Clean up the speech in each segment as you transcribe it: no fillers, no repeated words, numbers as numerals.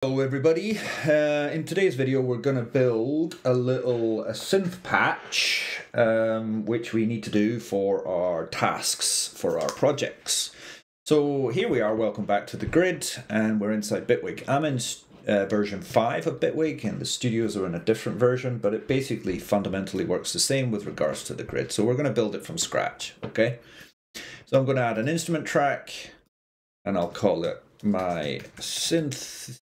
Hello everybody, in today's video we're going to build a synth patch which we need to do for our tasks, for our projects. So here we are, welcome back to the grid, and we're inside Bitwig. I'm in version 5 of Bitwig and the studios are in a different version, but it basically fundamentally works the same with regards to the grid. So we're going to build it from scratch, okay? So I'm going to add an instrument track and I'll call it my synth.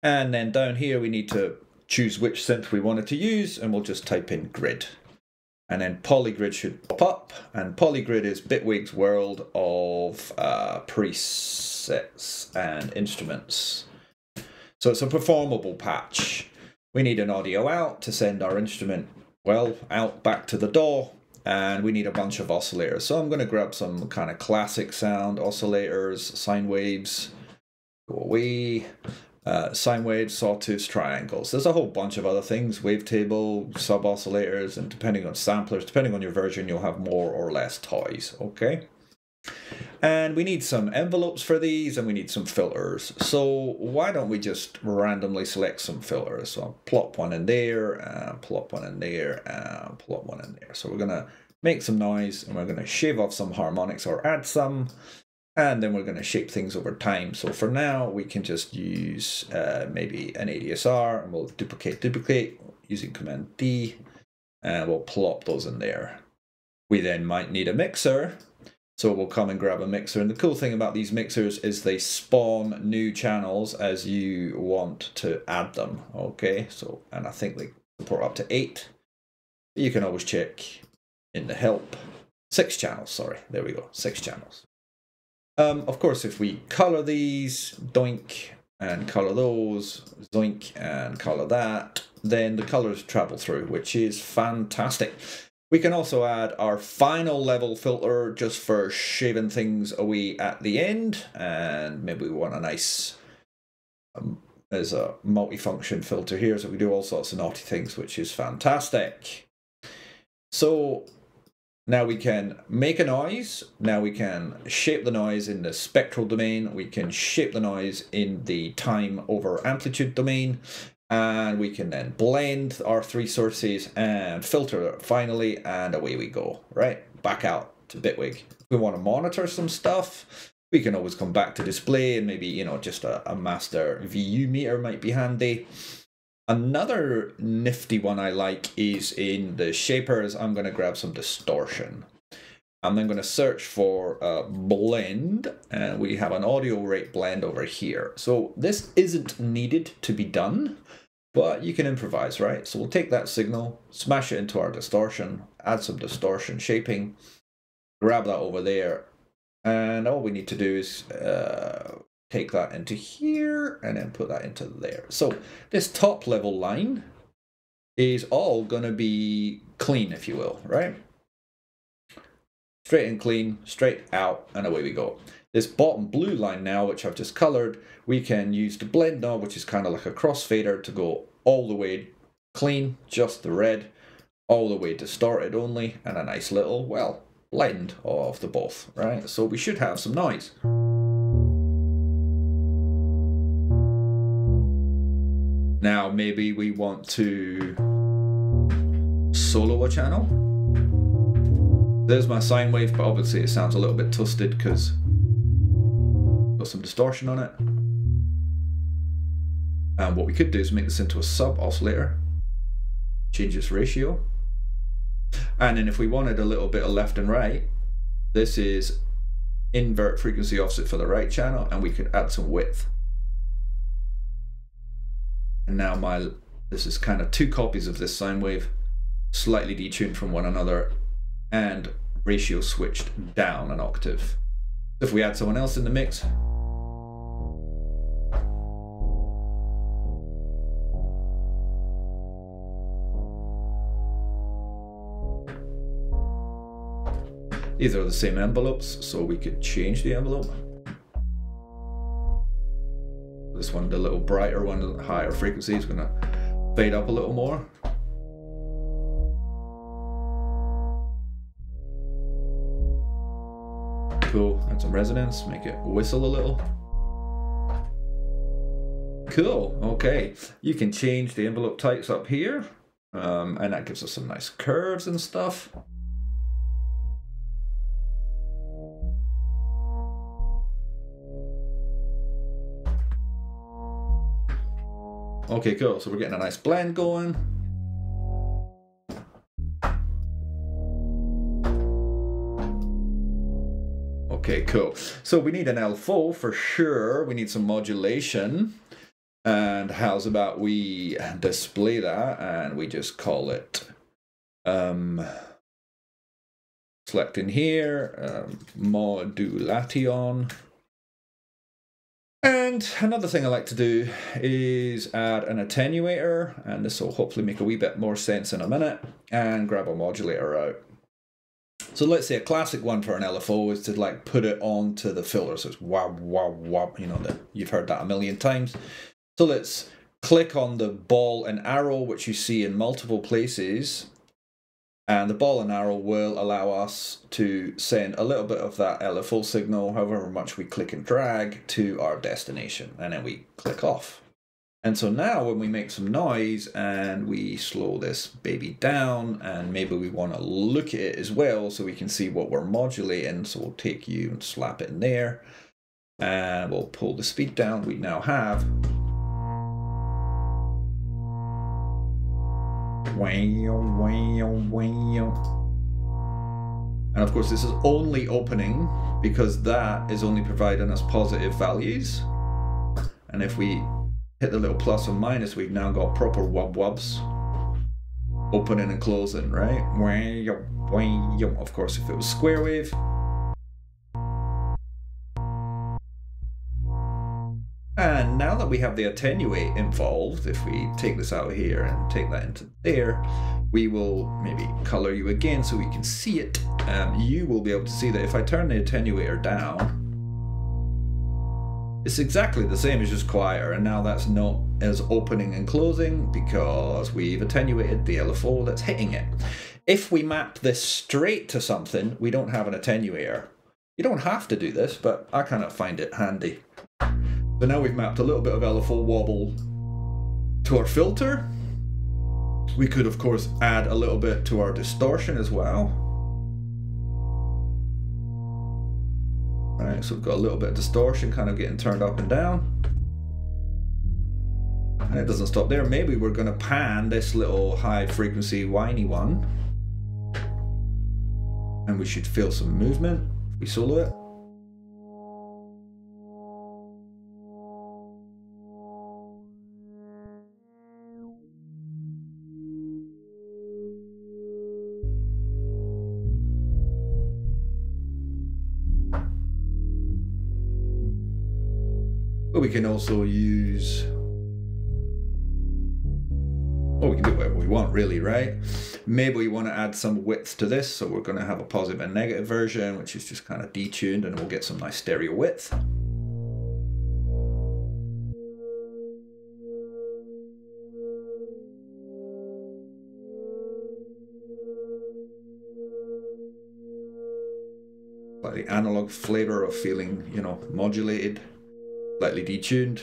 And then down here we need to choose which synth we wanted to use, and we'll just type in grid. And then polygrid should pop up, and polygrid is Bitwig's world of presets and instruments. So it's a performable patch. We need an audio out to send our instrument, well, out back to the DAW, and we need a bunch of oscillators. So I'm going to grab some kind of classic sound oscillators, sine waves, go away. Sine waves, sawtooths, triangles. There's a whole bunch of other things, wavetable, sub-oscillators, and depending on samplers, depending on your version, you'll have more or less toys, okay? And we need some envelopes for these, and we need some filters. So why don't we just randomly select some filters? So I'll plop one in there, and plop one in there, and plop one in there. So we're gonna make some noise, and we're gonna shave off some harmonics or add some. And then we're going to shape things over time. So for now, we can just use maybe an ADSR, and we'll duplicate using Command D, and we'll plop those in there. We then might need a mixer, so we'll come and grab a mixer. And the cool thing about these mixers is they spawn new channels as you want to add them. Okay, so, and I think they support up to 8. You can always check in the help. 6 channels, sorry, there we go, 6 channels. Of course, if we color these, doink, and color those, zoink, and color that, then the colors travel through, which is fantastic. We can also add our final level filter just for shaving things away at the end, and maybe we want a nice, there's a multi-function filter here, so we do all sorts of naughty things, which is fantastic. So now we can make a noise, now we can shape the noise in the spectral domain, we can shape the noise in the time over amplitude domain, and we can then blend our 3 sources and filter finally, and away we go, right? Back out to Bitwig. If we want to monitor some stuff, we can always come back to display, and maybe, you know, just a master VU meter might be handy. Another nifty one I like is in the shapers. I'm going to grab some distortion. I'm then going to search for blend, and we have an audio rate blend over here. So this isn't needed to be done, but you can improvise, right? So we'll take that signal, smash it into our distortion, add some distortion shaping, grab that over there, and all we need to do is take that into here and then put that into there. So this top level line is all going to be clean, if you will, right? Straight and clean, straight out, and away we go. This bottom blue line now, which I've just colored, we can use the blend knob, which is kind of like a crossfader, to go all the way clean, just the red, all the way distorted only, and a nice little, well, blend of the both, right? So we should have some noise. Now maybe we want to solo a channel. There's my sine wave, but obviously it sounds a little bit twisted because got some distortion on it. And what we could do is make this into a sub oscillator, change this ratio. And then if we wanted a little bit of left and right, this is invert frequency offset for the right channel, and we could add some width. And now this is kind of 2 copies of this sine wave, slightly detuned from one another, and ratio switched down an octave. If we add someone else in the mix, these are the same envelopes, so we could change the envelope. This one, the little brighter one, higher frequency, is going to fade up a little more. Cool, add some resonance, make it whistle a little. Cool. Okay, you can change the envelope types up here, and that gives us some nice curves and stuff. Okay, cool. So we're getting a nice blend going. Okay, cool. So we need an LFO for sure. We need some modulation. And how's about we display that and we just call it selecting here, modulation. And another thing I like to do is add an attenuator, and this will hopefully make a wee bit more sense in a minute, and grab a modulator out. So let's say a classic one for an LFO is to like put it onto the filter. So it's wah, wah, wah, you know, you've heard that a million times. So let's click on the ball and arrow, which you see in multiple places. And the ball and arrow will allow us to send a little bit of that LFO signal, however much we click and drag, to our destination. And then we click off. And so now when we make some noise and we slow this baby down, and maybe we want to look at it as well so we can see what we're modulating. So we'll take you and slap it in there. And we'll pull the speed down. We now have... And of course this is only opening because that is only providing us positive values. And if we hit the little plus or minus, we've now got proper wub-wubs opening and closing, right? Of course, if it was square wave, and now that we have the attenuate involved, if we take this out here and take that into there, we will maybe color you again so we can see it. You will be able to see that if I turn the attenuator down, it's exactly the same, it's just quieter, and now that's not as opening and closing because we've attenuated the LFO that's hitting it. If we map this straight to something, we don't have an attenuator. You don't have to do this, but I kind of find it handy. So now we've mapped a little bit of LFO wobble to our filter. We could, of course, add a little bit to our distortion as well. Right, so we've got a little bit of distortion kind of getting turned up and down. And it doesn't stop there. Maybe we're going to pan this little high frequency whiny one. And we should feel some movement if we solo it. But we can also use, well, we can do whatever we want really, right? Maybe we want to add some width to this, so we're going to have a positive and negative version, which is just kind of detuned, and we'll get some nice stereo width. Slightly analog flavor of feeling, you know, modulated. Slightly detuned.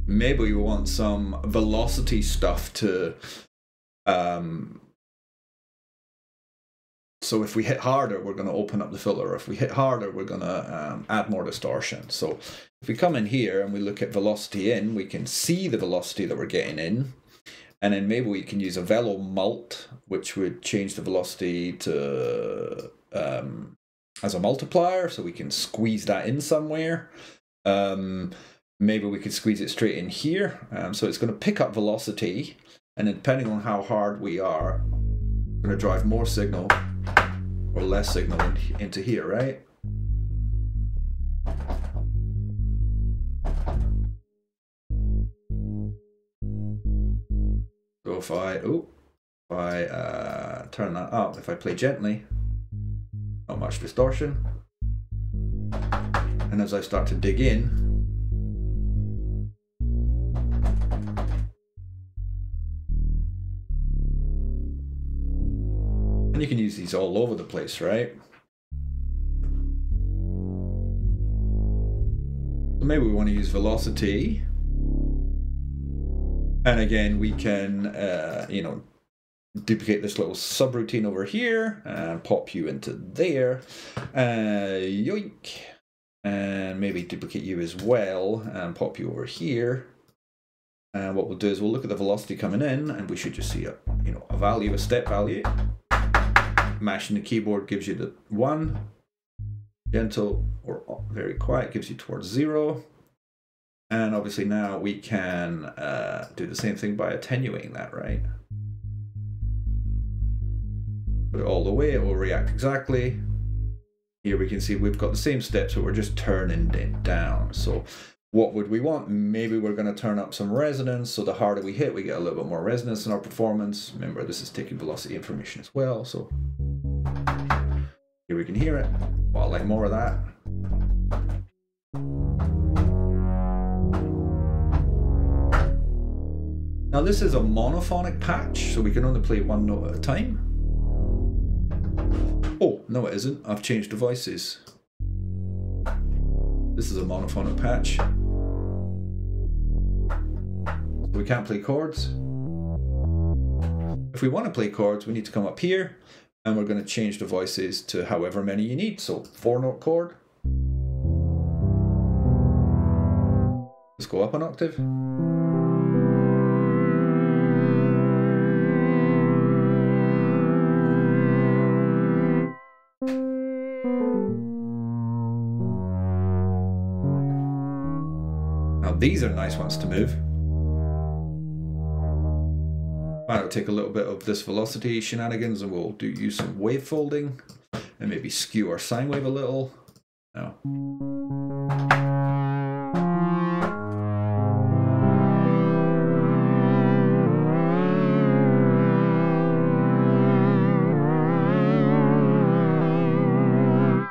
Maybe we want some velocity stuff to so if we hit harder, we're going to open up the filter. If we hit harder, we're going to add more distortion. So if we come in here and we look at velocity in, we can see the velocity that we're getting in. And then maybe we can use a velo mult, which would change the velocity to as a multiplier, so we can squeeze that in somewhere. Maybe we could squeeze it straight in here. So it's going to pick up velocity, and then depending on how hard we are, we're going to drive more signal or less signal into here, right? So if I turn that up, if I play gently, not much distortion. And as I start to dig in, and you can use these all over the place, right? Maybe we want to use velocity. And again, we can, you know, duplicate this little subroutine over here and pop you into there. Yoink. And maybe duplicate you as well and pop you over here. And what we'll do is we'll look at the velocity coming in, and we should just see a, you know, a value, a step value. Mashing the keyboard gives you the 1. Gentle or very quiet gives you towards 0. And obviously now we can do the same thing by attenuating that, right? Put it all the way, it will react exactly. Here we can see we've got the same steps, but we're just turning it down. So what would we want? Maybe we're going to turn up some resonance, so the harder we hit, we get a little bit more resonance in our performance. Remember, this is taking velocity information as well, so here we can hear it. Well, I like more of that. Now this is a monophonic patch, so we can only play one note at a time. Oh, no it isn't. I've changed the voices. This is a monophonic patch. So we can't play chords. If we want to play chords, we need to come up here, and we're going to change the voices to however many you need. So 4-note chord. Let's go up an octave. Now these are nice ones to move. I'll take a little bit of this velocity shenanigans and we'll use some wave folding and maybe skew our sine wave a little. Now.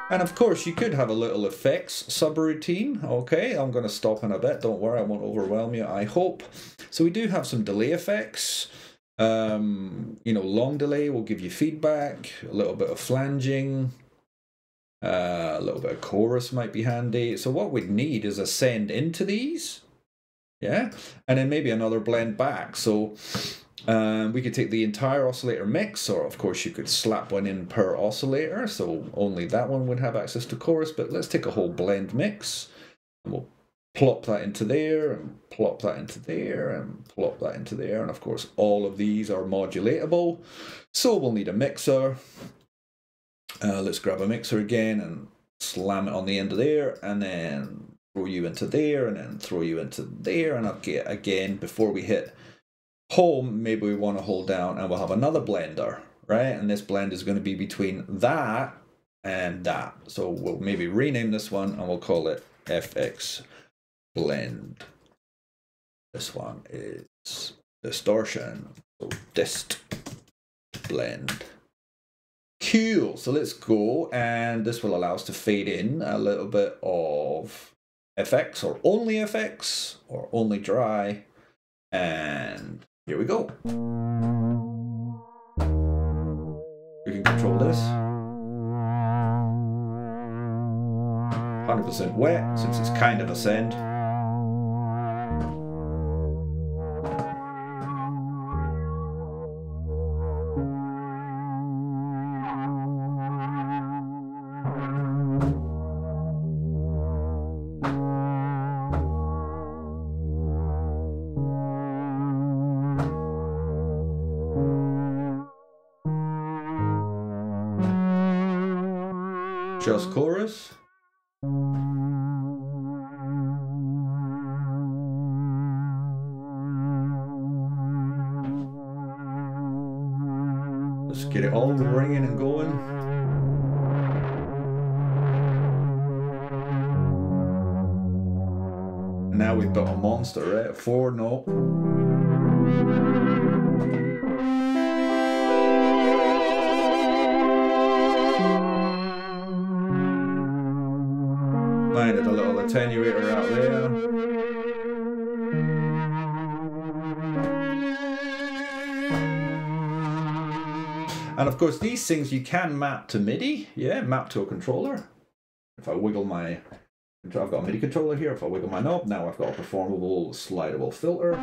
And of course you could have a little effects subroutine. Okay, I'm going to stop in a bit, don't worry, I won't overwhelm you, I hope. So we do have some delay effects. You know, long delay will give you feedback, a little bit of flanging, a little bit of chorus might be handy. So what we'd need is a send into these, yeah, and then maybe another blend back. So we could take the entire oscillator mix, or of course you could slap one in per oscillator, so only that one would have access to chorus, but let's take a whole blend mix and we'll plop that into there, and plop that into there, and plop that into there, and of course all of these are modulatable, so we'll need a mixer. Let's grab a mixer again and slam it on the end of there, and then throw you into there, and then throw you into there, and again, before we hit home, maybe we want to hold down and we'll have another blender, right? And this blend is going to be between that and that. So we'll maybe rename this one and we'll call it FX blend. This one is distortion, so dist blend. Cool, so let's go, and this will allow us to fade in a little bit of FX, or only dry, and here we go. We can control this. 100% wet, since it's kind of a send. Just chorus. Let's get it all ringing and going. And now we've got a monster, right? A 4-note. Added a little attenuator out there. And of course these things you can map to MIDI, yeah, map to a controller. If I wiggle my I've got a MIDI controller here. If I wiggle my knob, now I've got a performable, slidable filter.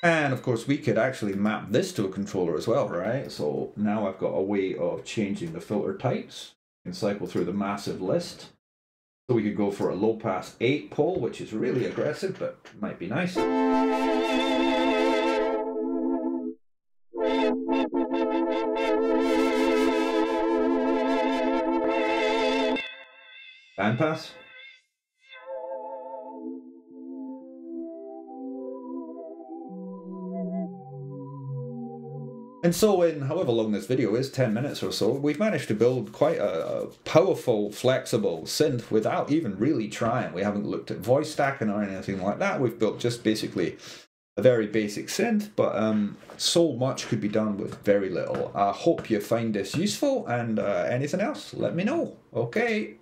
And of course, we could actually map this to a controller as well, right? So now I've got a way of changing the filter types and cycle through the massive list. So we could go for a low pass 8 pole, which is really aggressive, but might be nice. Bandpass. And so in however long this video is, 10 minutes or so, we've managed to build quite a powerful, flexible synth without even really trying. We haven't looked at voice stacking or anything like that. We've built just basically a very basic synth, but so much could be done with very little. I hope you find this useful, and anything else, let me know. Okay.